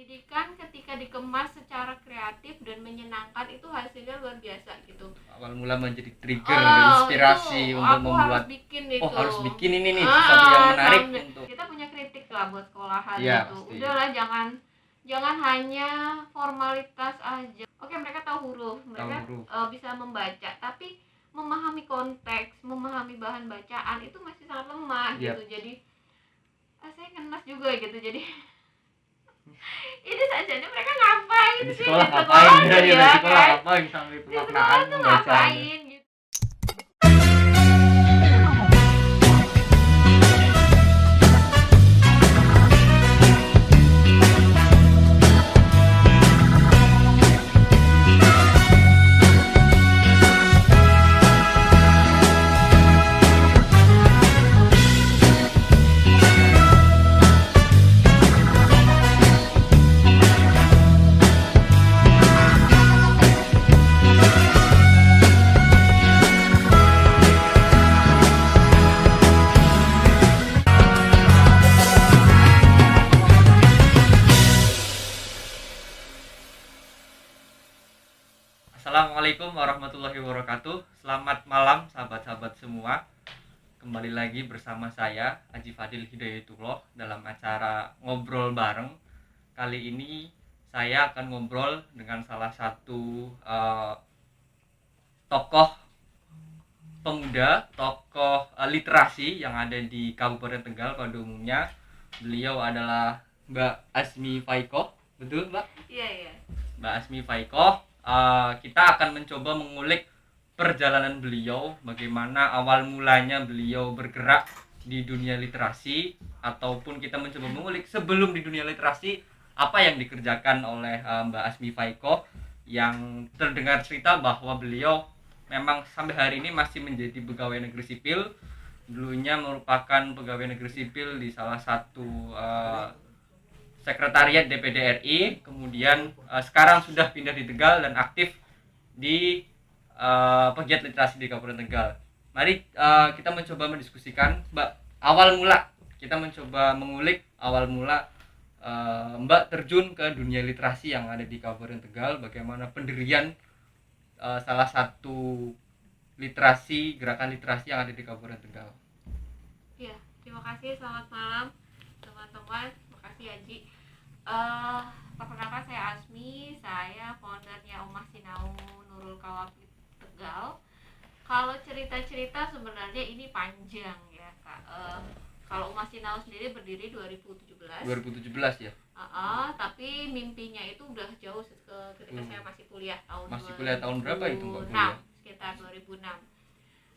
pendidikan ketika dikemas secara kreatif dan menyenangkan itu hasilnya luar biasa gitu. Awal mula menjadi trigger, Itu inspirasi untuk aku membuat harus bikin itu. harus bikin ini nih sesuatu yang menarik untuk kita punya kritik lah buat sekolahan ya, gitu. pasti. Udahlah jangan hanya formalitas aja. Oke, mereka tahu huruf, mereka bisa membaca, tapi memahami konteks, memahami bahan bacaan itu masih sangat lemah gitu. Jadi saya ngenas juga gitu. Jadi ini sajanya mereka ngapain di sih sekolah di ngapain sekolah di ya sekolah kan? ngapain sampai Di sekolah pemaknaan tuh pembacaan. ngapain gitu. Assalamualaikum warahmatullahi wabarakatuh. Selamat malam sahabat-sahabat semua. Kembali lagi bersama saya Haji Fadil Hidayatullah dalam acara Ngobrol Bareng. Kali ini saya akan ngobrol dengan salah satu tokoh pemuda, tokoh literasi yang ada di Kabupaten Tegal pada umumnya. Beliau adalah Mbak Asmi Faikoh. Betul, Mbak? Iya. Mbak Asmi Faikoh. Kita akan mencoba mengulik perjalanan beliau, bagaimana awal mulanya beliau bergerak di dunia literasi, ataupun kita mencoba mengulik sebelum di dunia literasi apa yang dikerjakan oleh Mbak Asmi Faikoh, yang terdengar cerita bahwa beliau memang sampai hari ini masih menjadi pegawai negeri sipil. Dulunya merupakan pegawai negeri sipil di salah satu Sekretariat DPD RI, kemudian sekarang sudah pindah di Tegal dan aktif di pegiat literasi di Kabupaten Tegal. Mari kita mencoba mendiskusikan, Mbak, awal mula kita mencoba mengulik awal mula Mbak terjun ke dunia literasi yang ada di Kabupaten Tegal, bagaimana pendirian salah satu gerakan literasi yang ada di Kabupaten Tegal. Iya, terima kasih. Selamat malam teman-teman. Makasih Haji. Perkenalkan saya Asmi, saya foundernya Umah Sinau Nurul Kawapit Tegal. Kalau cerita-cerita sebenarnya ini panjang ya Kak. Kalau Umah Sinau sendiri berdiri 2017 ya? Tapi mimpinya itu udah jauh ketika saya masih kuliah tahun kuliah tahun berapa itu Mbak? Sekitar 2006.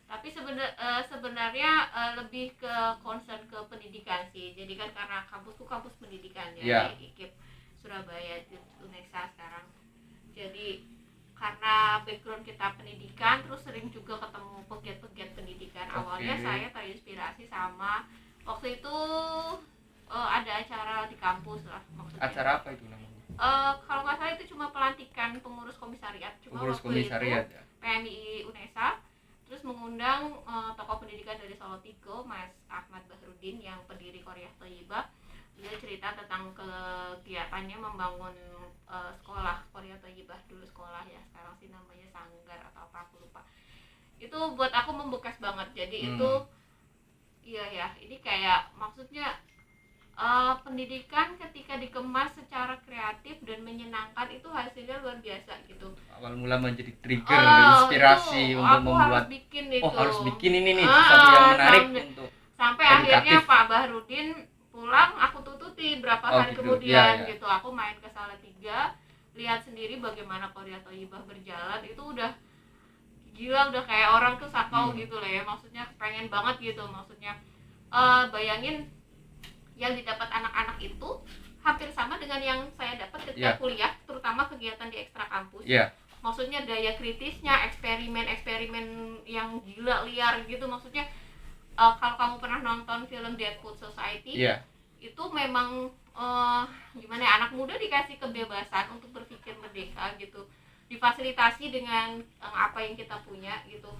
Tapi sebenarnya lebih ke concern ke pendidikan sih. Jadi kan karena kampusku kampus pendidikan ya, IKIP Surabaya UNESA sekarang. Jadi karena background kita pendidikan, terus sering juga ketemu pegiat-pegiat pendidikan. Awalnya saya terinspirasi sama waktu itu ada acara di kampus lah maksudnya. Acara apa itu namanya? Kalau nggak salah itu cuma pelantikan pengurus komisariat. Pengurus komisariat itu, ya? PMI UNESA. Terus mengundang tokoh pendidikan dari Solo Tigo, Mas Ahmad Bahrudin yang pendiri Qoryah Thayyibah. Dia cerita tentang kegiatannya membangun sekolah Qoryah Thayyibah, dulu sekolah ya, sekarang sih namanya Sanggar atau apa aku lupa. Itu buat aku membekas banget. Jadi itu iya, ini kayak maksudnya pendidikan ketika dikemas secara kreatif dan menyenangkan itu hasilnya luar biasa gitu. Awal mula menjadi trigger, inspirasi untuk membuat harus bikin ini nih sesuatu yang menarik untuk sampai akhirnya Pak Bahrudin pulang, aku tututi berapa hari kemudian gitu. Aku main ke Salatiga, lihat sendiri bagaimana Qoryah Thayyibah berjalan. Itu udah gila, udah kayak orang tuh sakau gitu lah ya, maksudnya pengen banget gitu. Maksudnya bayangin yang didapat anak-anak itu hampir sama dengan yang saya dapat ketika kuliah, terutama kegiatan di ekstra kampus. Maksudnya daya kritisnya, eksperimen yang gila liar gitu. Maksudnya kalau kamu pernah nonton film Dead Food Society, itu memang gimana ya, anak muda dikasih kebebasan untuk berpikir merdeka gitu, difasilitasi dengan apa yang kita punya gitu.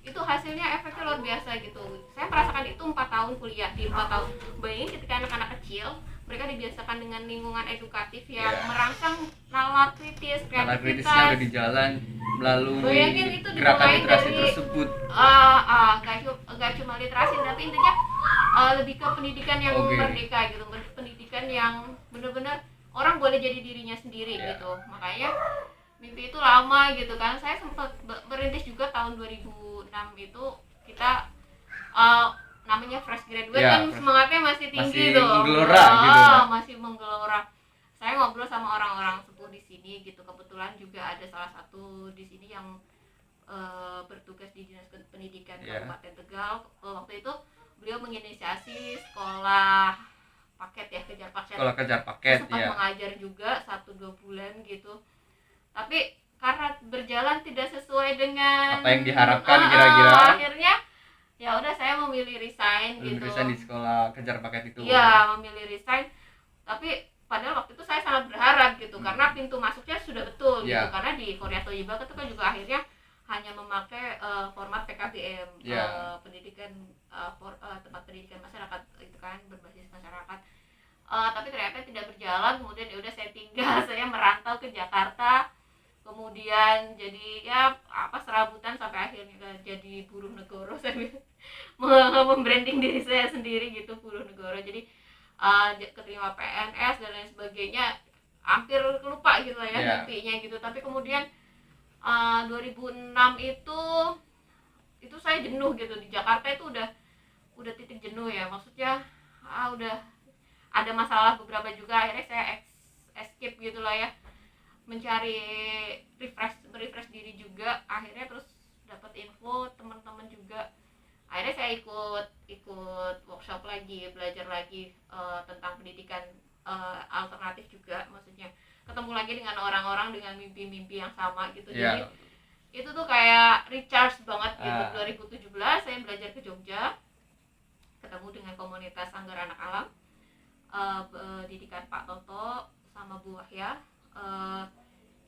Itu hasilnya efeknya luar biasa gitu. Saya merasakan itu 4 tahun kuliah, di 4 tahun. Bayangin ketika anak-anak kecil mereka dibiasakan dengan lingkungan edukatif yang Iya. merangsang nalar kritis, Nalar kritisnya kreativitas. udah di jalan melalui Bayangin itu gerakan dimulai literasi dari tersebut. nggak cuma literasi tapi intinya lebih ke pendidikan yang Oke. merdeka gitu, pendidikan yang benar-benar orang boleh jadi dirinya sendiri Ya. gitu. Makanya mimpi itu lama gitu kan. Saya sempat merintis juga tahun 2006 itu kita namanya fresh graduate Ya, kan semangatnya masih tinggi masih tuh, menggelora gitu ya. masih menggelora. Saya ngobrol sama orang-orang sepuh di sini gitu, kebetulan juga ada salah satu di sini yang bertugas di Dinas Pendidikan Kabupaten Tegal. Waktu itu beliau menginisiasi sekolah paket ya, kejar paket. Sekolah kejar paket sempat ya. mengajar juga 1-2 bulan gitu. Tapi karena berjalan tidak sesuai dengan apa yang diharapkan kira-kira, akhirnya ya udah saya memilih resign gitu. Resign di sekolah kejar paket itu. Iya, memilih resign. Tapi padahal waktu itu saya sangat berharap gitu karena pintu masuknya sudah betul gitu. Karena di Korea Toyiba itu kan juga akhirnya hanya memakai format PKBM, pendidikan tempat pendidikan masyarakat itu kan, berbasis masyarakat. Tapi ternyata tidak berjalan. Kemudian ya udah saya tinggal, saya merantau ke Jakarta. Kemudian jadi ya serabutan sampai akhirnya jadi buruh negoro. Saya membranding diri saya sendiri gitu, buruh negoro. Jadi keterima PNS dan lain sebagainya, hampir lupa gitu lah ya mimpinya gitu. Tapi kemudian 2006 itu saya jenuh gitu. Di Jakarta itu udah titik jenuh ya, maksudnya udah ada masalah beberapa juga. Akhirnya saya escape gitu lah ya, mencari refresh diri juga. Akhirnya terus dapat info teman-teman juga, akhirnya saya ikut workshop lagi, belajar lagi tentang pendidikan alternatif juga. Maksudnya ketemu lagi dengan orang-orang dengan mimpi-mimpi yang sama gitu. Jadi itu tuh kayak recharge banget gitu. 2017 saya belajar ke Jogja, ketemu dengan komunitas Sanggar Anak Alam, pendidikan Pak Toto sama Bu Wahya.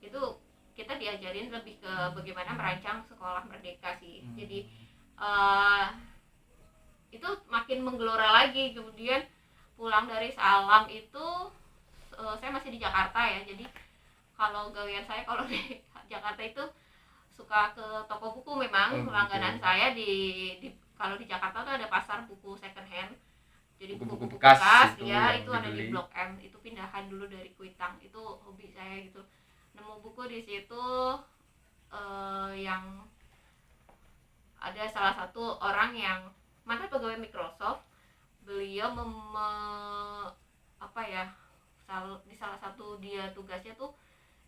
Itu kita diajarin lebih ke bagaimana merancang sekolah merdeka sih. Jadi itu makin menggelora lagi. Kemudian pulang dari Salam itu saya masih di Jakarta ya. Jadi kalau gawean saya kalau di Jakarta itu suka ke toko buku. Memang langganan saya di kalau di Jakarta tuh ada pasar buku second hand. Jadi buku-buku bekas ya, itu ada di Blok M. Itu pindahan dulu dari Kuitang. Itu hobi saya gitu. Nemu buku di situ yang ada salah satu orang yang mantan pegawai Microsoft. Beliau di salah satu dia tugasnya tuh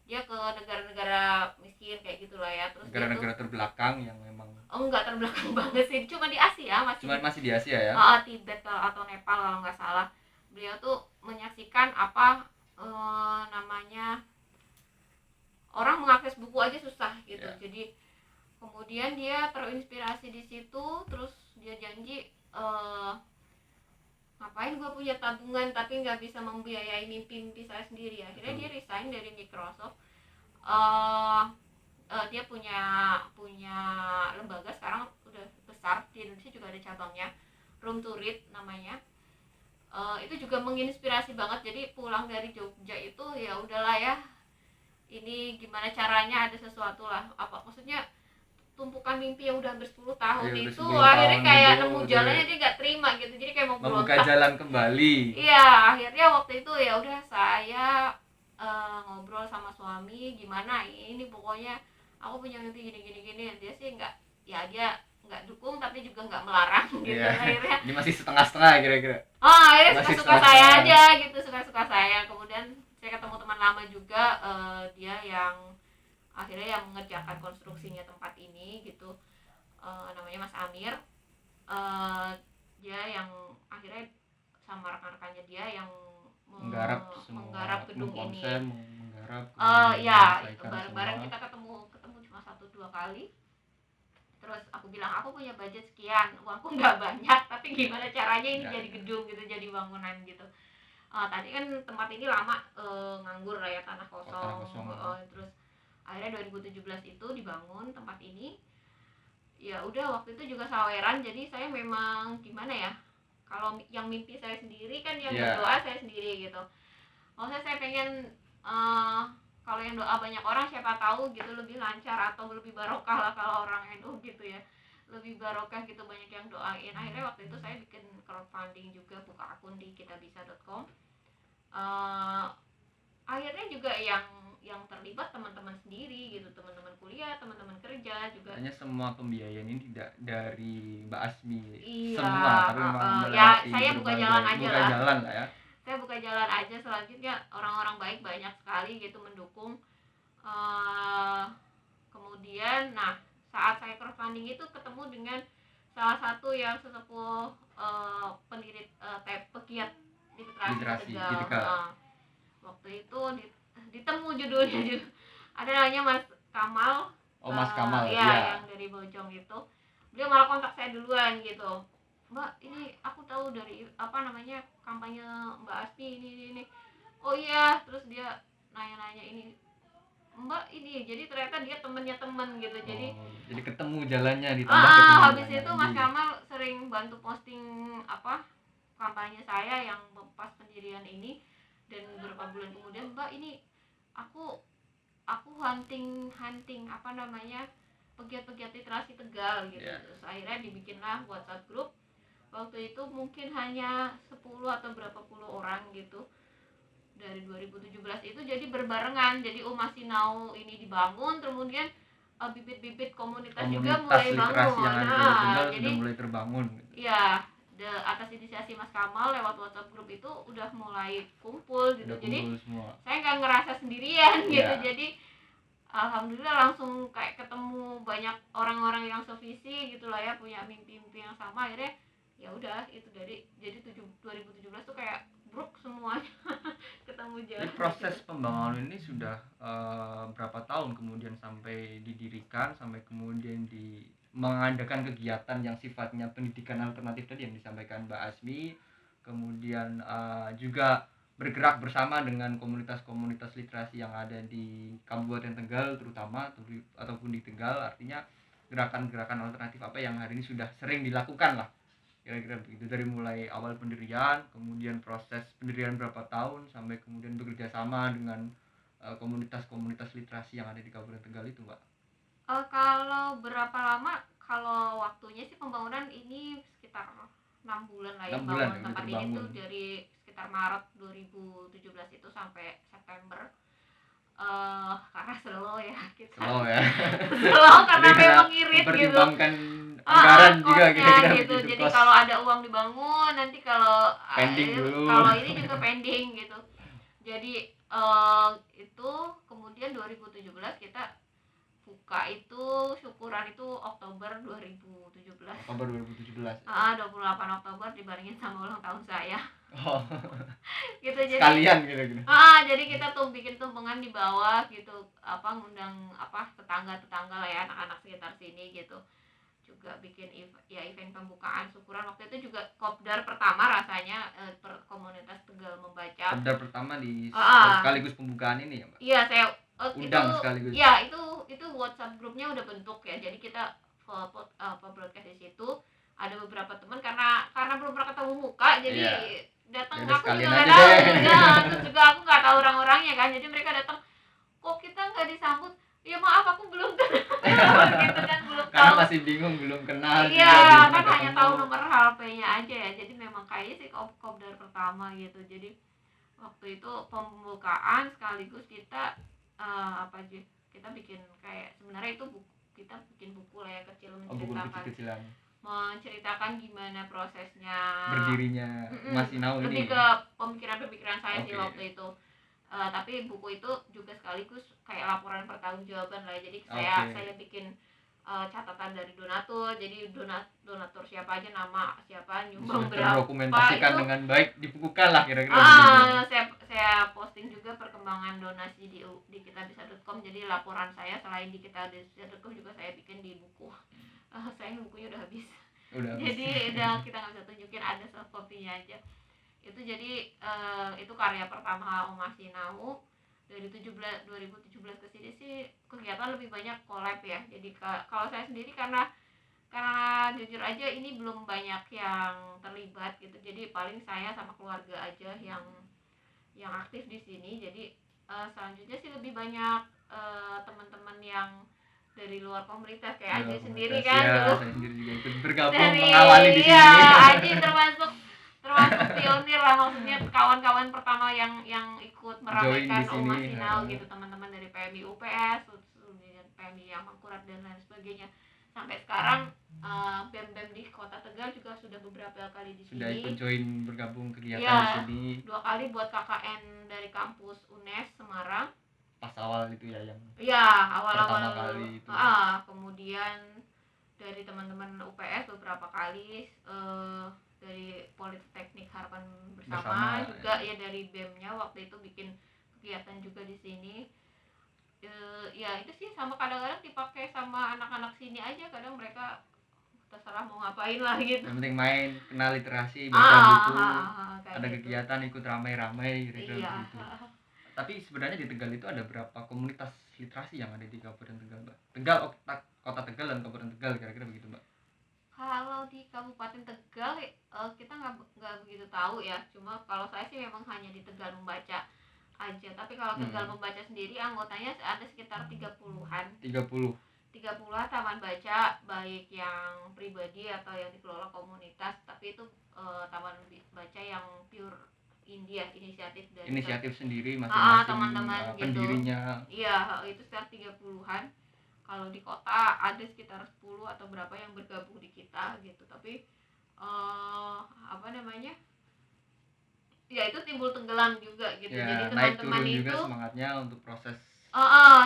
dia ke negara-negara miskin kayak gitulah ya. Terus negara-negara terbelakang yang memang enggak terbelakang banget sih, cuma di Asia, masih di Asia ya. Tibet atau Nepal kalau nggak salah. Beliau tuh menyaksikan namanya orang mengakses buku aja susah gitu. Jadi kemudian dia terinspirasi di situ. Terus dia janji, ngapain gue punya tabungan tapi nggak bisa membiayai mimpi saya sendiri. Akhirnya dia resign dari Microsoft. Dia punya lembaga sekarang udah besar, di Indonesia juga ada cabangnya, Room to Read namanya. Itu juga menginspirasi banget. Jadi pulang dari Jogja itu ya udahlah ya, ini gimana caranya ada sesuatu lah, maksudnya tumpukan mimpi yang udah hampir 10 tahun itu akhirnya kayak nemu jalannya, dia nggak terima gitu. Jadi kayak mau membuka jalan kembali. Iya, akhirnya waktu itu ya udah saya ngobrol sama suami, gimana ini pokoknya aku punya mimpi gini. Dia sih dia nggak dukung tapi juga nggak melarang gitu. Akhirnya ini masih setengah-setengah kira-kira. Akhirnya suka-suka saya aja gitu, suka-suka saya. Kemudian saya ketemu teman lama juga, dia yang akhirnya yang mengerjakan konstruksinya tempat ini gitu, namanya Mas Amir. Dia yang akhirnya sama rekan-rekannya dia yang menggarap gedung ini. Bareng-bareng kita ketemu cuma 1-2 kali. Terus aku bilang aku punya budget sekian, uangku nggak banyak, tapi gimana caranya ini jadi gedung gitu, jadi bangunan gitu. Tadi kan tempat ini lama nganggur lah ya, tanah kosong. Terus akhirnya 2017 itu dibangun tempat ini. Ya udah waktu itu juga saweran, jadi saya memang gimana ya, kalau yang mimpi saya sendiri kan, yang Iya. berdoa saya sendiri gitu. Maksudnya saya pengen kalau yang doa banyak orang siapa tahu gitu lebih lancar atau lebih barokah lah kalau orang NU gitu ya, lebih barokah gitu, banyak yang doain. Akhirnya waktu itu saya bikin crowdfunding juga, buka akun di kitabisa.com. Akhirnya juga yang terlibat teman-teman sendiri gitu, teman-teman kuliah, teman-teman kerja juga. Hanya semua pembiayaan ini tidak dari Mbak Asmi Iya, semua, tapi memang ya melewati saya buka jalan aja buka lah. jalan lah ya. Saya buka jalan aja, selanjutnya orang-orang baik banyak sekali gitu mendukung. Kemudian nah saat saya crowdfunding itu ketemu dengan salah satu yang sesepuh pendiri pegiat literasi Tegal. Waktu itu ditemu judulnya ada namanya Mas Kamal. Mas Kamal ya, yang dari Bojong itu. Beliau malah kontak saya duluan gitu, Mbak, ini aku tahu dari kampanye Mbak Asmi ini. Oh iya, terus dia nanya-nanya ini, Mbak ini, jadi ternyata dia temennya temen gitu. Jadi ketemu jalannya di tengah. Habis itu Mas Kamal sering bantu posting kampanye saya yang pas pendirian ini, dan beberapa bulan kemudian, Mbak ini aku hunting pegiat-pegiat literasi Tegal gitu. Terus akhirnya dibikinlah WhatsApp group. Waktu itu mungkin hanya 10 atau berapa puluh orang gitu. Dari 2017 itu jadi berbarengan. Jadi Umas Sinau ini dibangun, kemudian bibit-bibit komunitas juga mulai bangun. Jadi mulai terbangun. Iya, atas inisiasi Mas Kamal lewat WhatsApp group itu udah mulai kumpul gitu. Jadi semua. Saya nggak ngerasa sendirian gitu. Jadi alhamdulillah langsung kayak ketemu banyak orang-orang yang sevisi gitu lah ya, punya mimpi-mimpi yang sama. Akhirnya ya udah itu jadi 2017 tuh kayak bruk semuanya ketemu jalan. Jadi proses pembangunan ini sudah berapa tahun kemudian sampai didirikan, sampai kemudian mengadakan kegiatan yang sifatnya pendidikan alternatif tadi yang disampaikan Mbak Asmi, kemudian juga bergerak bersama dengan komunitas-komunitas literasi yang ada di Kabupaten Tegal terutama ataupun di Tegal. Artinya gerakan-gerakan alternatif apa yang hari ini sudah sering dilakukan lah, kira-kira begitu, dari mulai awal pendirian, kemudian proses pendirian berapa tahun, sampai kemudian bekerja sama dengan komunitas-komunitas literasi yang ada di Kabupaten Tegal itu, Mbak. Kalau berapa lama, kalau waktunya sih pembangunan ini sekitar 6 bulan lah ya, bangun tempat ini tuh dari sekitar Maret 2017 itu sampai September. Karena slow ya gitu. Slow karena memang irit gitu. Anggaran juga kira-kira gitu. Jadi kalau ada uang dibangun, nanti kalau pending dulu. Kalau ini juga pending gitu. Jadi itu kemudian 2017 kita buka itu, syukuran itu Oktober 2017. 28 Oktober dibarengin sama ulang tahun saya. Gitu, jadi sekalian gitu. Jadi kita tuh bikin tumpengan di bawah gitu, ngundang tetangga-tetangga lah ya, anak-anak sekitar sini gitu. Juga bikin event pembukaan syukuran. Waktu itu juga kopdar pertama rasanya komunitas Tegal Membaca. Kopdar pertama di sekaligus pembukaan ini ya, Mbak? Iya, saya undang sekaligus. Iya, itu WhatsApp grupnya udah bentuk ya. Jadi kita broadcast di situ. Ada beberapa teman karena belum pernah ketemu muka, jadi datang. Aku juga nggak tahu juga. Terus juga aku nggak tahu orang-orangnya kan. Jadi mereka datang, kok kita nggak disambut? Ya maaf, aku belum kenal gitu kan, belum tahu. Karena masih bingung, belum kenal. Iya, kan hanya tahu nomor HP-nya aja ya. Jadi memang kayaknya sih kopdar pertama gitu. Jadi waktu itu pembukaan sekaligus kita kita bikin kayak, sebenarnya itu kita bikin buku lah ya, kecil, menceritakan gimana prosesnya berdirinya Umas Sinau ini. Lebih ke pemikiran saya sih waktu itu. Tapi buku itu juga sekaligus kayak laporan pertanggungjawaban lah. Jadi saya bikin catatan dari donatur. Jadi donatur siapa aja, nama siapa, nyumbang berapa, dokumentasikan itu dengan baik, dibukukan lah kira-kira. Saya posting juga perkembangan donasi di kitabisa.com. Jadi laporan saya selain di kitabisa.com juga saya bikin di buku. Sayang bukunya udah habis. Jadi kita nggak bisa tunjukin, ada soft copy-nya aja. Itu jadi itu karya pertama Umas Sinau. Dari 2017 ke sini sih kegiatan lebih banyak collab ya. Jadi kalau saya sendiri karena karena jujur aja ini belum banyak yang terlibat gitu, jadi paling saya sama keluarga aja yang aktif di sini. Jadi selanjutnya sih lebih banyak teman-teman yang dari luar komunitas kayak Aji sendiri kan ya, dulu saya sendiri juga ikut bergabung dari mengawali di sini. ya Aji termasuk pionir lah, maksudnya kawan-kawan pertama yang ikut meramaikan Umas Sinau gitu, teman-teman dari PMI UPS, PMI yang Mangkurat dan lain sebagainya. Sampai sekarang BEM-BEM di Kota Tegal juga sudah beberapa kali di sini. Sudah ikut join bergabung kegiatan ya, di sini. 2 kali buat KKN dari kampus UNES Semarang. Pas awal itu ya yang awal-awal kali itu. Kemudian dari teman-teman UPS beberapa kali, dari Politeknik Harapan Bersama juga ya, dari BEM-nya waktu itu bikin kegiatan juga di sini. Ya itu sih, sama kadang-kadang dipakai sama anak-anak sini aja, kadang mereka terserah mau ngapain lah gitu. Yang penting main, kenal literasi, baca buku, ada gitu. Kegiatan ikut ramai-ramai gitu. Tapi sebenarnya di Tegal itu ada berapa komunitas literasi yang ada di Kabupaten Tegal, Mbak? Tegal, Kota Tegal dan Kabupaten Tegal, kira-kira begitu, Mbak? Kalau di Kabupaten Tegal kita nggak begitu tahu ya, cuma kalau saya sih memang hanya di Tegal Membaca aja. Tapi kalau Tegal Membaca sendiri anggotanya ada sekitar 30-an. 30-an taman baca, baik yang pribadi atau yang dikelola komunitas, tapi itu taman baca yang pure India, inisiatif sendiri masing-masing teman-teman pendirinya. Gitu. Iya, itu sekitar 30-an. Kalau di kota ada sekitar 10 atau berapa yang bergabung di kita gitu. Tapi ya itu timbul tenggelam juga gitu. Ya, jadi teman-teman itu juga semangatnya untuk proses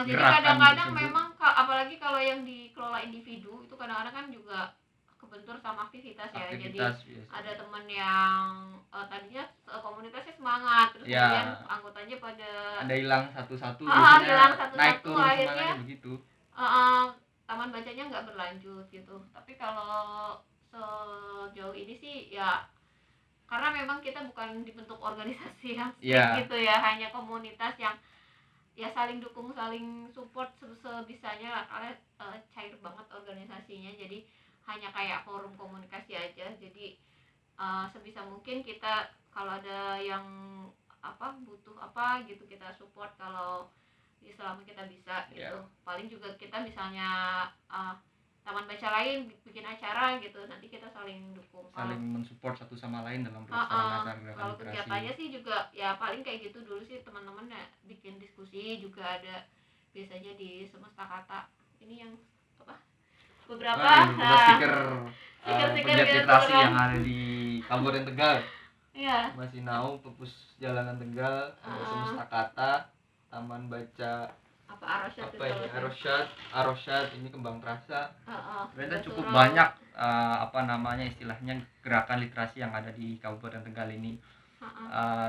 jadi kadang-kadang memang apalagi kalau yang dikelola individu itu kadang-kadang kan juga kebentur sama aktivitas ya. Jadi ada teman yang tadinya komunitasnya semangat, terus kemudian anggotanya pada ada hilang satu-satu, naik turun akhirnya begitu. Taman bacanya nggak berlanjut gitu. Tapi kalau sejauh ini sih ya, karena memang kita bukan dibentuk organisasi yang gitu ya, hanya komunitas yang ya saling dukung, saling support sebisanya lah. Karena cair banget organisasinya, jadi hanya kayak forum komunikasi aja. Jadi sebisa mungkin kita kalau ada yang butuh apa gitu kita support, kalau selama kita bisa gitu. Paling juga kita misalnya taman baca lain bikin acara gitu, nanti kita saling dukung, saling mensupport satu sama lain dalam pelaksanaan acara. Kalau kegiatannya sih juga ya paling kayak gitu dulu sih, teman-teman ya bikin diskusi juga ada biasanya di Semesta Kata. Ini yang beberapa stiker pegiat literasi yang ada di Kabupaten Tegal. Umas Sinau, Pupus Jalanan Tegal, Semesta Kata, Taman Baca Arosyad, ini Kembang Terasa. Ternyata cukup banyak istilahnya gerakan literasi yang ada di Kabupaten Tegal ini.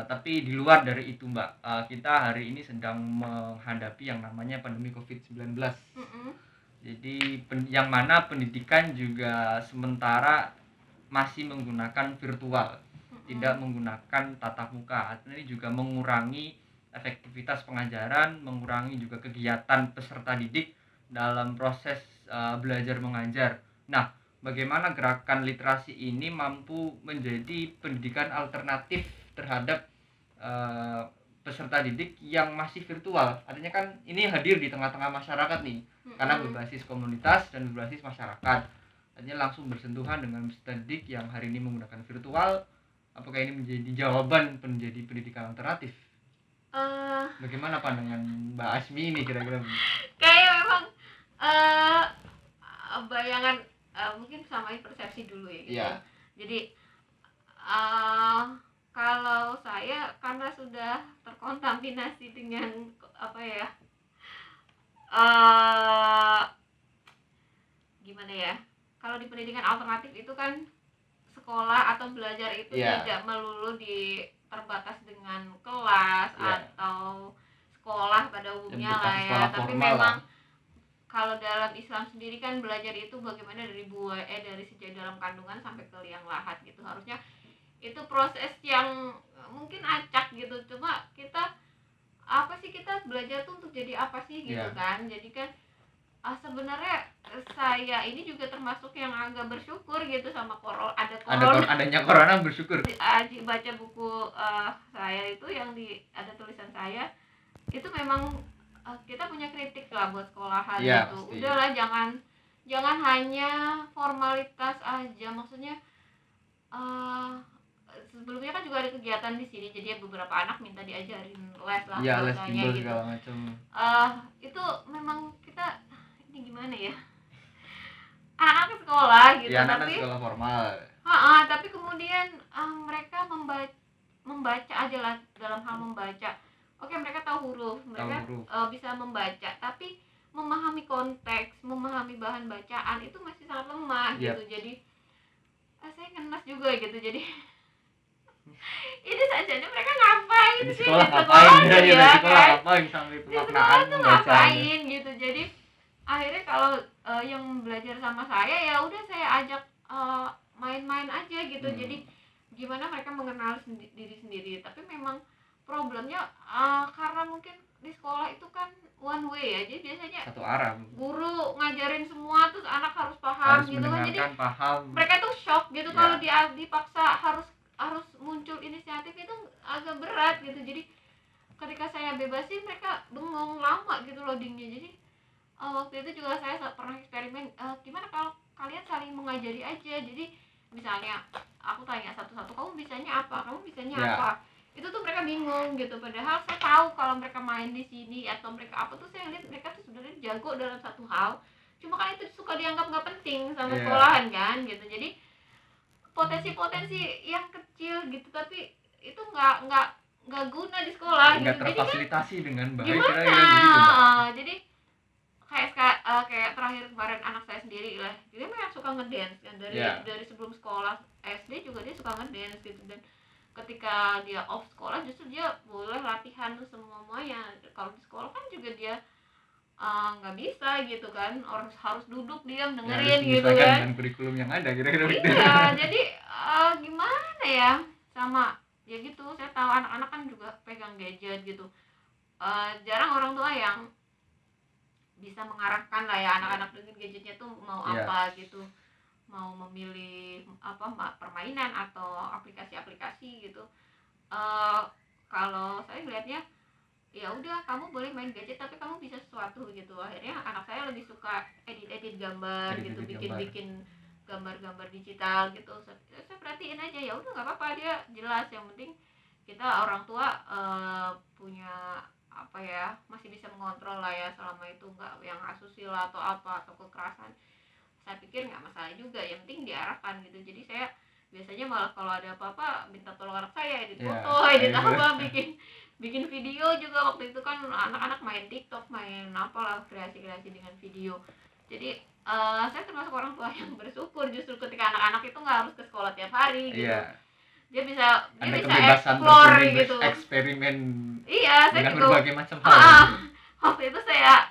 Tapi di luar dari itu, Mbak, kita hari ini sedang menghadapi yang namanya pandemi COVID-19. Jadi yang mana pendidikan juga sementara masih menggunakan virtual, tidak menggunakan tatap muka. Ini juga mengurangi efektivitas pengajaran, mengurangi juga kegiatan peserta didik dalam proses belajar mengajar. Nah, bagaimana gerakan literasi ini mampu menjadi pendidikan alternatif terhadap peserta didik yang masih virtual? Artinya kan ini hadir di tengah-tengah masyarakat nih, karena berbasis komunitas dan berbasis masyarakat. Artinya langsung bersentuhan dengan peserta didik yang hari ini menggunakan virtual. Apakah ini menjadi jawaban menjadi pendidikan alternatif? Bagaimana pandangan Mbak Asmi ini kira-kira? Kayak memang bayangan, mungkin samain persepsi dulu ya gitu. Jadi kalau saya karena sudah terkontaminasi dengan gimana ya, kalau di pendidikan alternatif itu kan sekolah atau belajar itu tidak melulu terbatas dengan kelas atau sekolah pada umumnya lah ya, tapi memang kalau dalam Islam sendiri kan belajar itu bagaimana dari sejak dalam kandungan sampai ke liang lahat gitu. Harusnya itu proses yang mungkin acak gitu, cuma kita belajar tuh untuk jadi apa sih gitu kan. Jadi kan sebenarnya saya ini juga termasuk yang agak bersyukur gitu sama adanya corona bersyukur. Baca buku saya itu yang ada tulisan saya itu memang kita punya kritik lah buat sekolahan ya, gitu. pasti. Udahlah jangan hanya formalitas aja, maksudnya sebelumnya kan juga ada kegiatan di sini, jadi beberapa anak minta diajarin les lah ya, les bahasanya gitu. segala macam. Itu memang kita ini gimana ya, anak-anak sekolah gitu, ya, anak tapi sekolah formal. Tapi kemudian mereka membaca aja lah, dalam hal membaca. Oke, mereka tahu huruf, mereka bisa membaca, tapi memahami konteks, memahami bahan bacaan itu masih sangat lemah gitu. Jadi saya ngenas juga gitu. Jadi ini sajanya mereka ngapain di sih sekolah di ngapain sekolah ya kan? ngapain sampai Di sekolah tuh pembacaan ngapain gitu. Jadi akhirnya kalau yang belajar sama saya ya udah saya ajak main-main aja gitu. Jadi gimana mereka mengenal diri sendiri. Tapi memang problemnya karena mungkin di sekolah itu kan one way ya, jadi biasanya satu arah, guru ngajarin semua terus anak harus paham gitu kan, jadi paham. Mereka tuh shock gitu kalau dipaksa harus muncul inisiatif itu agak berat gitu. Jadi ketika saya bebasin mereka bengong lama gitu loadingnya. Jadi waktu itu juga saya pernah eksperimen, gimana kalau kalian saling mengajari aja. Jadi misalnya aku tanya satu-satu, kamu bisanya apa, kamu bisanya apa, itu tuh mereka bingung gitu. Padahal saya tahu kalau mereka main di sini atau mereka apa tuh, saya lihat mereka tuh sebenarnya jago dalam satu hal, cuma kan itu suka dianggap nggak penting sama sekolahan kan gitu. Jadi potensi-potensi yang kecil gitu tapi itu nggak guna di sekolah nggak gitu. terfasilitasi Jadi dengan baik, gimana gitu, jadi kayak terakhir kemarin anak saya sendiri lah, dia memang suka ngedance kan dari sebelum sekolah SD juga dia suka ngedance gitu. Dan ketika dia off sekolah justru dia boleh latihan tuh semuanya. Kalau di sekolah kan juga dia nggak bisa gitu kan, orang harus duduk diam dengerin gitu kan dengan kurikulum yang ada kira-kira gitu. Jadi gimana ya, sama ya gitu. Saya tahu anak-anak kan juga pegang gadget gitu, jarang orang tua yang bisa mengarahkan lah ya anak-anak dengan gadgetnya tuh mau apa gitu, mau memilih apa permainan atau aplikasi-aplikasi gitu. Kalau saya lihatnya ya udah kamu boleh main gadget tapi kamu bisa sesuatu gitu. Akhirnya anak saya lebih suka edit gambar gitu, bikin gambar-gambar digital gitu. Saya perhatiin aja, ya udah nggak apa-apa, dia jelas. Yang penting kita orang tua punya apa ya, masih bisa mengontrol lah ya, selama itu nggak yang asusila atau apa atau kekerasan. Saya pikir nggak masalah juga, yang penting diarahkan gitu. Jadi saya biasanya malah kalau ada apa-apa minta tolong anak saya, edit foto, edit apa, bikin video juga. Waktu itu kan anak-anak main TikTok, main apalah, kreasi-kreasi dengan video. Jadi saya termasuk orang tua yang bersyukur justru ketika anak-anak itu nggak harus ke sekolah tiap hari gitu. Dia bisa explore gitu, eksperimen saya dengan gitu berbagai macam hal. Waktu itu saya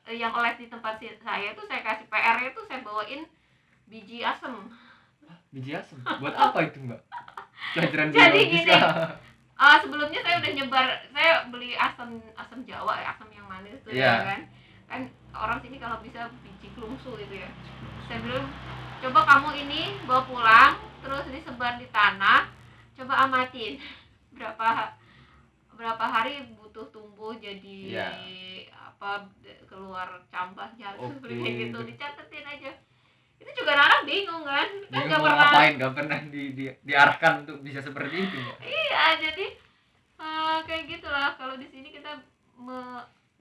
yang les di tempat saya itu saya kasih PR-nya itu saya bawain biji asem. Biji asem buat apa itu mbak? Pelajaran jadi gini, sebelumnya saya udah nyebar, saya beli asam Jawa, asam yang manis tuh kan orang sini kalau bisa biji klungsu itu ya. Saya bilang coba kamu ini bawa pulang terus disebar di tanah, coba amatin berapa hari butuh tumbuh jadi apa, keluar campahnya seperti gitu. Dicatetin aja. Itu juga anak bingung kan nggak pernah diarahkan untuk bisa seperti itu. Iya, jadi kayak gitulah. Kalau di sini kita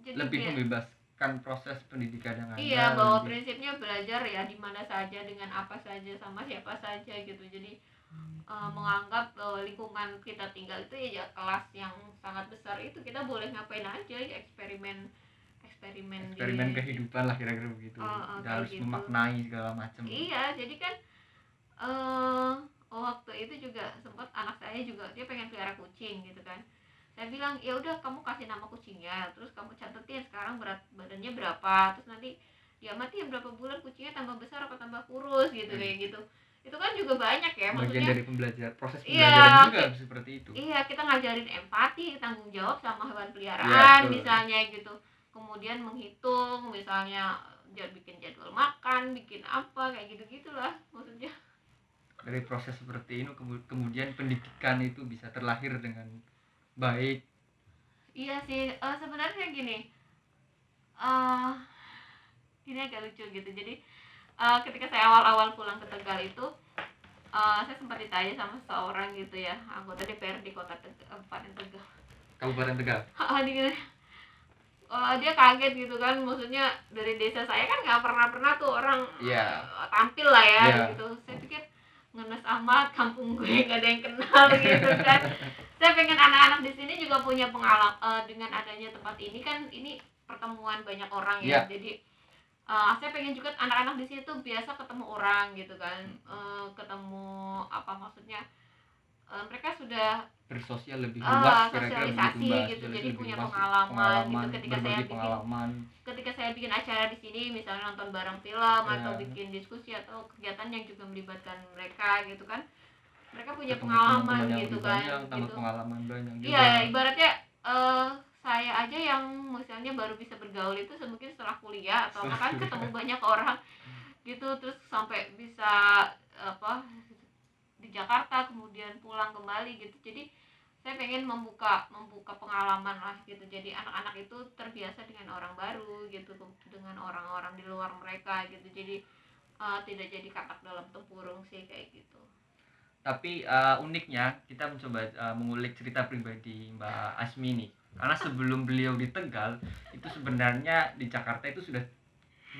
jadi lebih membebaskan proses pendidikan yang ada. Iya, bahwa prinsipnya belajar ya di mana saja, dengan apa saja, sama siapa saja gitu. Jadi menganggap lingkungan kita tinggal itu ya kelas yang sangat besar, itu kita boleh ngapain aja ya, eksperimen kehidupan lah kira-kira begitu. Kita harus gitu, memaknai segala macam. Iya, jadi kan waktu itu juga sempat anak saya juga dia pengen pelihara kucing gitu kan. Saya bilang ya udah kamu kasih nama kucingnya, terus kamu catetin sekarang berat badannya berapa, terus nanti diamatin berapa bulan kucingnya tambah besar apa tambah kurus gitu. Kayak gitu. Itu kan juga banyak ya, maksudnya bagian dari proses pembelajaran juga seperti itu. Iya, kita ngajarin empati, tanggung jawab sama hewan peliharaan misalnya gitu. kemudian menghitung misalnya dia bikin jadwal makan, bikin apa kayak gitu-gitulah maksudnya. Dari proses seperti ini kemudian pendidikan itu bisa terlahir dengan baik. Iya sih, sebenarnya gini, eh ini agak lucu gitu. Jadi ketika saya awal-awal pulang ke Tegal itu, saya sempat ditanya sama seorang gitu ya, anggota DPR di kota Kabupaten Tegal. Kabupaten Tegal. Dia kaget gitu kan, maksudnya dari desa saya kan nggak pernah tuh orang tampil lah ya gitu. Saya pikir ngenes amat, kampung gue nggak ada yang kenal gitu kan. Saya pengen anak-anak di sini juga punya pengalaman dengan adanya tempat ini kan, ini pertemuan banyak orang ya. Jadi saya pengen juga anak-anak di sini tuh biasa ketemu orang gitu kan, ketemu apa maksudnya, mereka sudah bersosial lebih luas, sosialisasi gitu, jadi punya pengalaman gitu. Ketika saya bikin acara di sini misalnya nonton bareng film atau bikin diskusi atau kegiatan yang juga melibatkan mereka gitu kan, mereka punya pengalaman gitu kan, gitu. Pengalaman banyak juga. Iya, ibaratnya saya aja yang misalnya baru bisa bergaul itu mungkin setelah kuliah atau kan ketemu banyak orang gitu, terus sampai bisa apa di Jakarta kemudian pulang kembali gitu. Jadi saya pengen membuka pengalaman lah gitu, jadi anak-anak itu terbiasa dengan orang baru gitu, dengan orang-orang di luar mereka gitu. Jadi tidak jadi katak dalam tempurung sih kayak gitu. Tapi uniknya kita mencoba mengulik cerita pribadi Mbak Asmi nih, karena sebelum beliau di Tegal itu sebenarnya di Jakarta itu sudah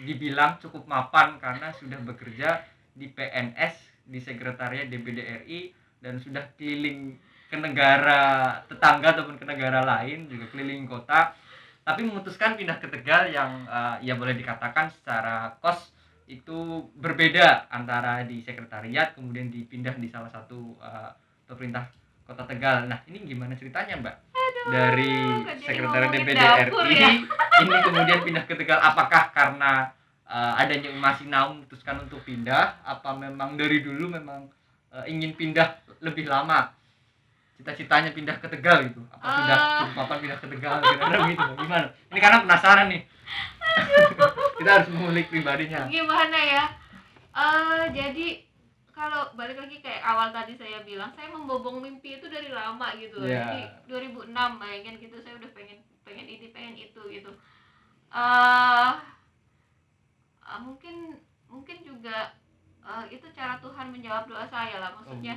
dibilang cukup mapan karena sudah bekerja di PNS, di sekretariat DPD RI, dan sudah keliling ke negara tetangga ataupun ke negara lain, juga keliling kota, tapi memutuskan pindah ke Tegal yang ya boleh dikatakan secara kos itu berbeda antara di sekretariat kemudian dipindah di salah satu pemerintah kota Tegal. Nah, ini gimana ceritanya, Mbak? Dari sekretariat DPD RI ya? Ini kemudian pindah ke Tegal, apakah karena adanya masih memutuskan untuk pindah, apa memang dari dulu memang ingin pindah lebih lama, cita-citanya pindah ke Tegal gitu, apa sudah cukup papan pindah ke Tegal gitu, gimana? Ini karena penasaran nih. Kita harus mengulik pribadinya. Gimana ya? Jadi kalau balik lagi kayak awal tadi saya bilang, saya membobong mimpi itu dari lama gitu. Jadi 2006 bayangin gitu, saya udah pengen ini pengen itu gitu. Mungkin juga itu cara Tuhan menjawab doa saya lah, maksudnya.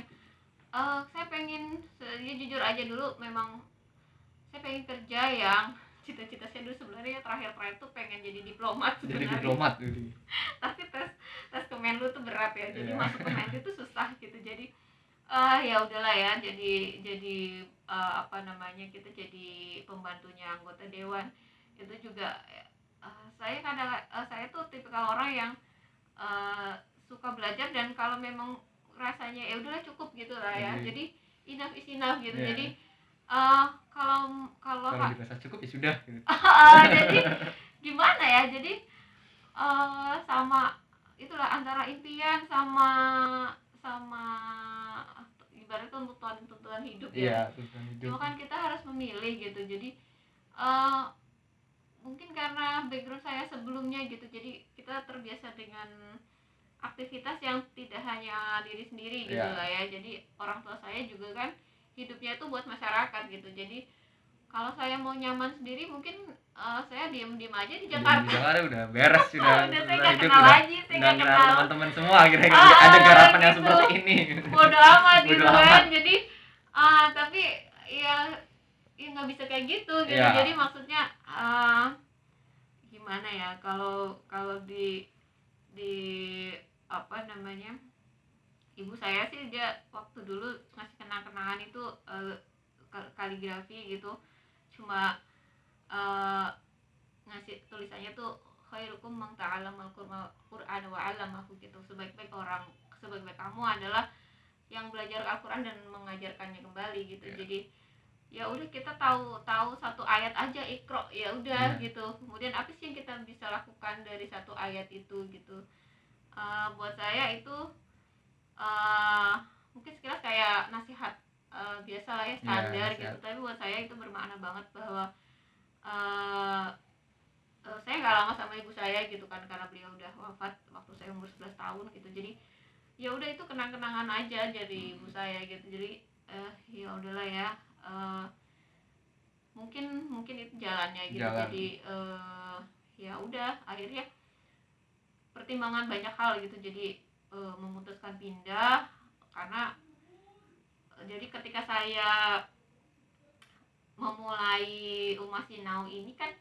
Saya pengen, ya jujur aja dulu memang saya pengen kerja yang cita-cita saya dulu sebenarnya terakhir tuh pengen jadi diplomat sebenarnya. Jadi diplomat gitu. Tapi tes Kemenlu tuh berat ya, jadi masuk Kemenlu itu susah gitu. Jadi ya udahlah ya, jadi apa namanya, kita jadi pembantunya anggota dewan. Itu juga saya tuh tipikal orang yang suka belajar, dan kalau memang rasanya ya udahlah cukup gitu lah ya. Jadi enough is enough gitu. Jadi kalau dirasa cukup ya sudah gitu. Jadi gimana ya, jadi sama itulah antara impian sama ibaratnya tuntutan hidup ya. Tuntutan hidup. Cuma kan kita harus memilih gitu. Jadi mungkin karena background saya sebelumnya gitu, jadi kita terbiasa dengan aktivitas yang tidak hanya diri sendiri gitu lah ya. Jadi orang tua saya juga kan hidupnya itu buat masyarakat gitu. Jadi kalau saya mau nyaman sendiri mungkin saya diem aja di Jakarta. Di Jakarta udah beres sudah. Udah saya nggak kenal lagi, saya nggak kenal teman-teman semua kira-kira ada garapan yang gitu. seperti ini. Bodo amat gitu kan. Jadi tapi ya nggak bisa kayak gitu gitu. Jadi maksudnya gimana ya, kalau di apa namanya, ibu saya sih dia waktu dulu ngasih kenang-kenangan itu kaligrafi gitu, cuma ngasih tulisannya tuh khairukum man ta'allama al-Qur'an wa 'allamahu gitu. Sebaik-baik kamu adalah yang belajar Al-Qur'an dan mengajarkannya kembali gitu. Jadi ya udah, kita tahu satu ayat aja Iqra, ya udah gitu. Kemudian apa sih yang kita bisa lakukan dari satu ayat itu gitu. Buat saya itu mungkin sekilas kayak nasihat biasa lah ya, standar gitu. Tapi buat saya itu bermakna banget bahwa sama ibu saya gitu kan, karena beliau udah wafat waktu saya umur 11 tahun gitu. Jadi ya udah itu kenang-kenangan aja dari ibu saya gitu. Jadi ya udahlah ya, mungkin itu jalannya gitu. Jadi ya udah akhirnya pertimbangan banyak hal gitu, jadi memutuskan pindah. Karena jadi ketika saya memulai Rumah Sinau ini kan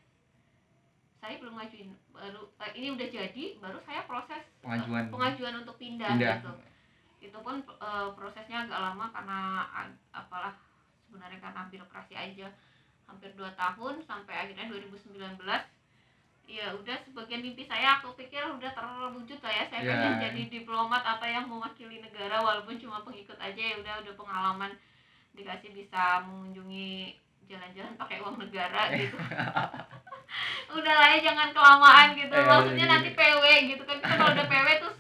saya belum ngajuin, baru ini udah jadi, baru saya proses pengajuan untuk pindah. Gitu. Itu pun prosesnya agak lama karena apalah, sebenarnya karena birokrasi aja, hampir 2 tahun sampai akhirnya 2019 ya udah sebagian mimpi saya aku pikir udah terwujud lah ya. Saya pengen jadi diplomat atau yang mewakili negara walaupun cuma pengikut aja. Ya udah pengalaman, dikasih bisa mengunjungi jalan-jalan pakai uang negara gitu. Udah lah ya, jangan kelamaan gitu. Maksudnya nanti PW gitu kan, kita kalau udah PW terus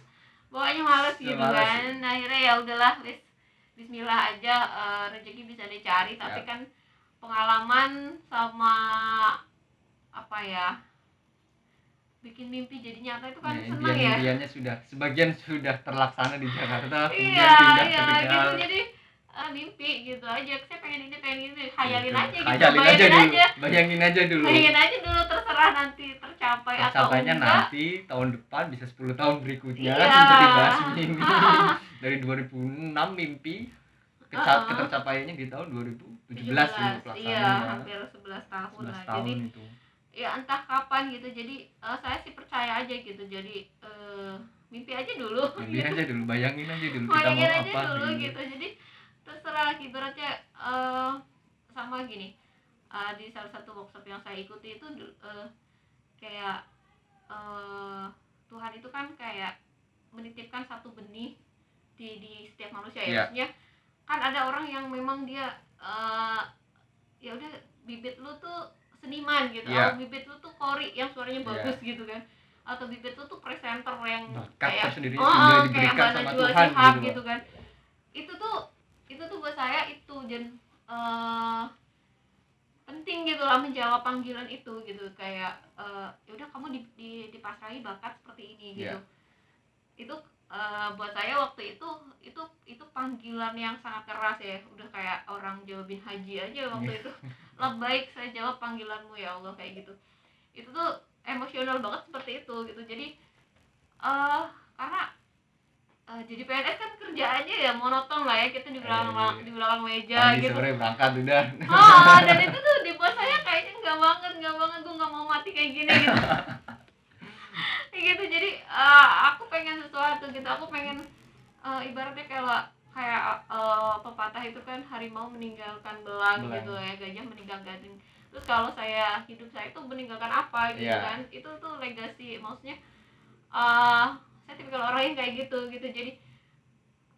bawanya males gitu kan. Akhirnya ya udahlah, bismillah aja, rezeki bisa dicari. Tapi kan pengalaman sama apa ya, bikin mimpi jadi nyata itu kan seneng ya. Impiannya sudah sebagian sudah terlaksana di Jakarta, kemudian pindah ke Tegal gitu. Jadi mimpi gitu aja, saya pengen ini, hayalin aja gitu, bayangin aja dulu terserah nanti tercapai atau enggak. Nanti tahun depan bisa 10 tahun berikutnya seperti Basmi ini. Dari 2006 mimpi ketercapaiannya di tahun 2017 pelaksananya. Iya, hampir 11 tahun lah. Jadi itu ya entah kapan gitu. Jadi saya sih percaya aja gitu. Jadi mimpi aja dulu, bayangin aja dulu kita mau apa gitu. Jadi terserah, ibaratnya sama gini, di salah satu workshop yang saya ikuti itu kayak Tuhan itu kan kayak menitipkan satu benih di setiap manusia ya. Maksudnya kan ada orang yang memang dia ya udah bibit lu tuh seniman gitu, atau bibit lu tuh kori yang suaranya bagus gitu kan, atau bibit lu tuh presenter yang kayak kayak Mbak Najwa Shihab gitu kan. Itu tuh buat saya itu dan penting gitu lah menjawab panggilan itu gitu. Kayak ya udah kamu dipasrahi bakat seperti ini gitu. Itu buat saya waktu itu panggilan yang sangat keras ya. Udah kayak orang jawabin haji aja waktu itu. Labbaik, saya jawab panggilanmu ya Allah, kayak gitu. Itu tuh emosional banget seperti itu gitu. Jadi karena jadi PNS kan kerjaannya ya monoton lah ya, kita di belakang meja gitu. Sore berangkat udah. Dan itu tuh dibuat saya kayaknya nggak banget, gue nggak mau mati kayak gini gitu. Gitu. Jadi aku pengen sesuatu gitu. Aku pengen ibaratnya kayak pepatah itu kan, harimau meninggalkan belang gitu ya, gajah meninggalkan gading. Terus kalau saya hidup saya itu meninggalkan apa gitu kan. Itu tuh legasi, maksudnya saya tipikal orang yang kayak gitu. Jadi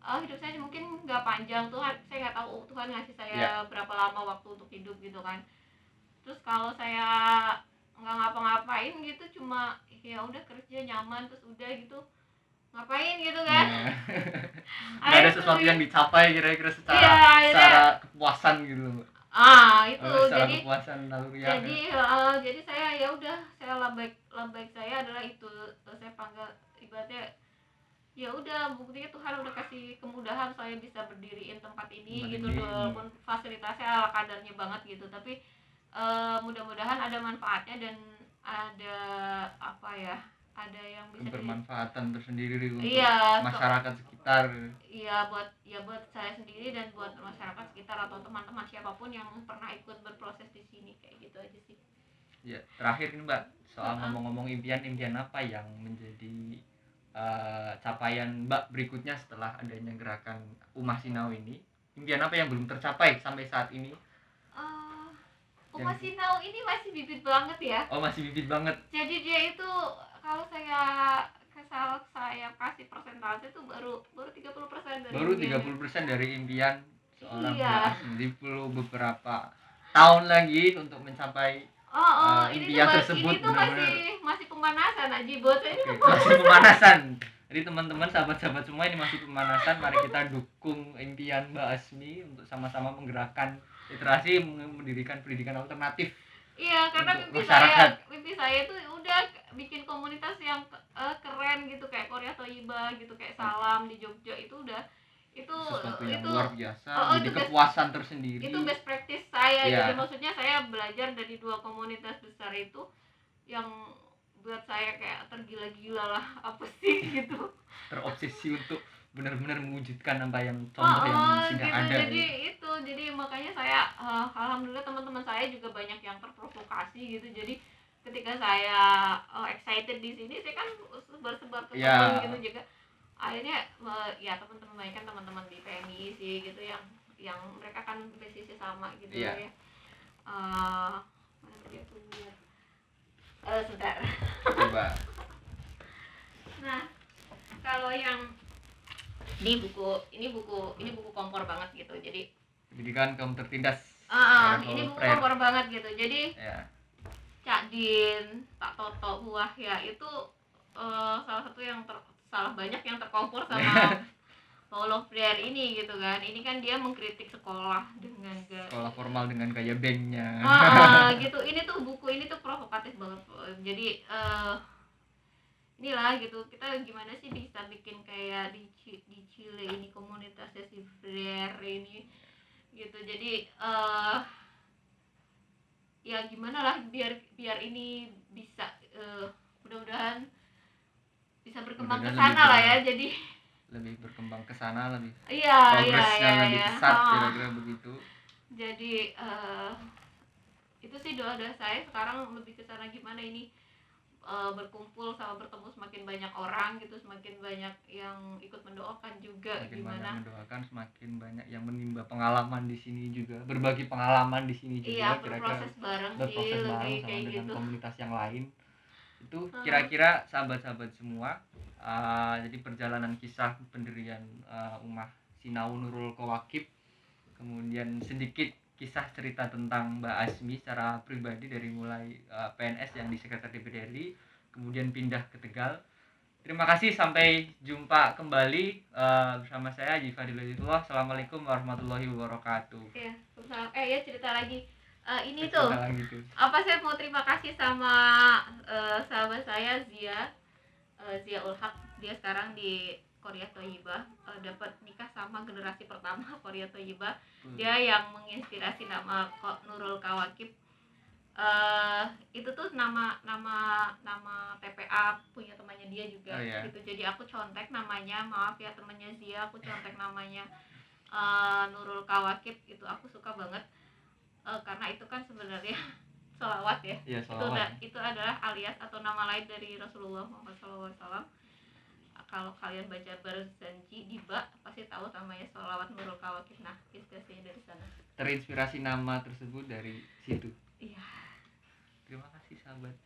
hidup saya mungkin nggak panjang, Tuhan, saya nggak tahu Tuhan ngasih saya berapa lama waktu untuk hidup gitu kan. Terus kalau saya nggak ngapa-ngapain gitu, cuma ya udah kerja nyaman terus udah gitu, ngapain gitu kan. Nggak ada sesuatu yang dicapai kira-kira secara kepuasan gitu. Itu jadi kepuasan jadi saya ya udah, saya labbaik saya adalah itu. Saya panggil ibaratnya ya udah, buktinya Tuhan udah kasih kemudahan saya bisa berdiriin tempat ini gitu. Walaupun fasilitasnya ala kadarnya banget gitu, tapi mudah-mudahan ada manfaatnya dan ada apa ya, ada yang bisa bermanfaatan tersendiri untuk masyarakat sekitar. Buat saya sendiri dan buat masyarakat sekitar atau teman-teman siapapun yang pernah ikut berproses di sini, kayak gitu aja sih. Ya, terakhir nih Mbak, soal ngomong-ngomong impian apa yang menjadi capaian Mbak berikutnya setelah adanya gerakan Rumah Sinau ini? Impian apa yang belum tercapai sampai saat ini? Rumah Sinau ini masih bibit banget ya. Masih bibit banget. Jadi dia itu kalau saya kasih persentase itu baru 30% dari baru 30% dari impian seorang Mbak. Jadi perlu beberapa tahun lagi untuk mencapai impian tersebut. Ini tuh masih pemanasan aja buat saya. Masih pemanasan. Jadi teman-teman, sahabat-sahabat semua, ini masih pemanasan. Mari kita dukung impian Mbak Asmi untuk sama-sama menggerakkan literasi, mendirikan pendidikan alternatif. Iya, karena mimpi saya itu udah bikin komunitas yang keren gitu kayak Korea Toiba gitu, kayak Salam di Jogja, itu udah sesuatu yang itu luar biasa, jadi itu kepuasan tersendiri. itu best practice saya. Iya. Jadi maksudnya saya belajar dari 2 komunitas besar itu yang buat saya kayak tergila-gila lah, apa sih gitu. Terobsesi untuk benar-benar mewujudkan apa yang contoh yang sudah gitu. ada. Jadi makanya saya alhamdulillah teman-teman saya juga banyak yang terprovokasi gitu. Jadi ketika saya excited di sini, saya kan sebar-sebar ke teman gitu juga. Akhirnya ya teman-teman banyak kan teman-teman di PMI sih gitu, yang mereka kan basisnya sama gitu ya. Mana dia tuh biar sebentar. Coba. Nah, kalau yang ini buku kompor banget gitu. Jadi Pendidikan kaum tertindas. Ini buku kompor banget gitu. Jadi Cak Din, Pak Toto, Buah ya itu salah satu yang salah banyak yang terkompor sama Paulo Freire ini gitu kan. Ini kan dia mengkritik sekolah dengan sekolah formal dengan gaya banknya. Gitu. Ini tuh provokatif banget. Jadi inilah gitu, kita gimana sih bisa bikin kayak di Chile ini komunitasnya si Freire ini gitu. Jadi ya gimana lah biar ini bisa mudah-mudahan bisa berkembang ke sana lah ya. Jadi lebih berkembang ke sana, lebih progresnya lebih pesat, kira-kira begitu. Jadi itu sih doa saya sekarang, lebih ke sana gimana ini berkumpul sama bertemu semakin banyak orang gitu, semakin banyak yang ikut mendoakan juga, semakin gimana banyak mendoakan, semakin banyak yang menimba pengalaman di sini juga, berbagi pengalaman di sini juga, berproses bareng sama kayak dengan gitu. komunitas yang lain itu. Kira-kira sahabat-sahabat semua, jadi perjalanan kisah pendirian Ummah Sinau Nurul Kawakib, kemudian sedikit kisah cerita tentang Mbak Asmi secara pribadi dari mulai PNS yang di Sekretariat DPD RI, kemudian pindah ke Tegal. Terima kasih, sampai jumpa kembali bersama saya Haji Fadil Hidayatullah. Assalamualaikum warahmatullahi wabarakatuh. Ya cerita lagi. Ini tuh saya mau terima kasih sama sahabat saya Zia Ulhaq. Dia sekarang di Korea Toiba, dapat nikah sama generasi pertama Korea Toiba. Dia yang menginspirasi nama Nurul Kawakib. Itu tuh nama TPA punya temannya dia juga. Gitu. Jadi aku contek namanya, maaf ya temannya Zia, aku contek namanya Nurul Kawakib. Itu aku suka banget karena itu kan sebenarnya sholawat ya. Itu adalah alias atau nama lain dari Rasulullah Muhammad SAW. Kalau kalian baca Barzanji di Ba, pasti tahu namanya sholawat Nurul Kawakib. Nah, inspirasinya dari sana. Terinspirasi nama tersebut dari situ. Iya. Terima kasih sahabat.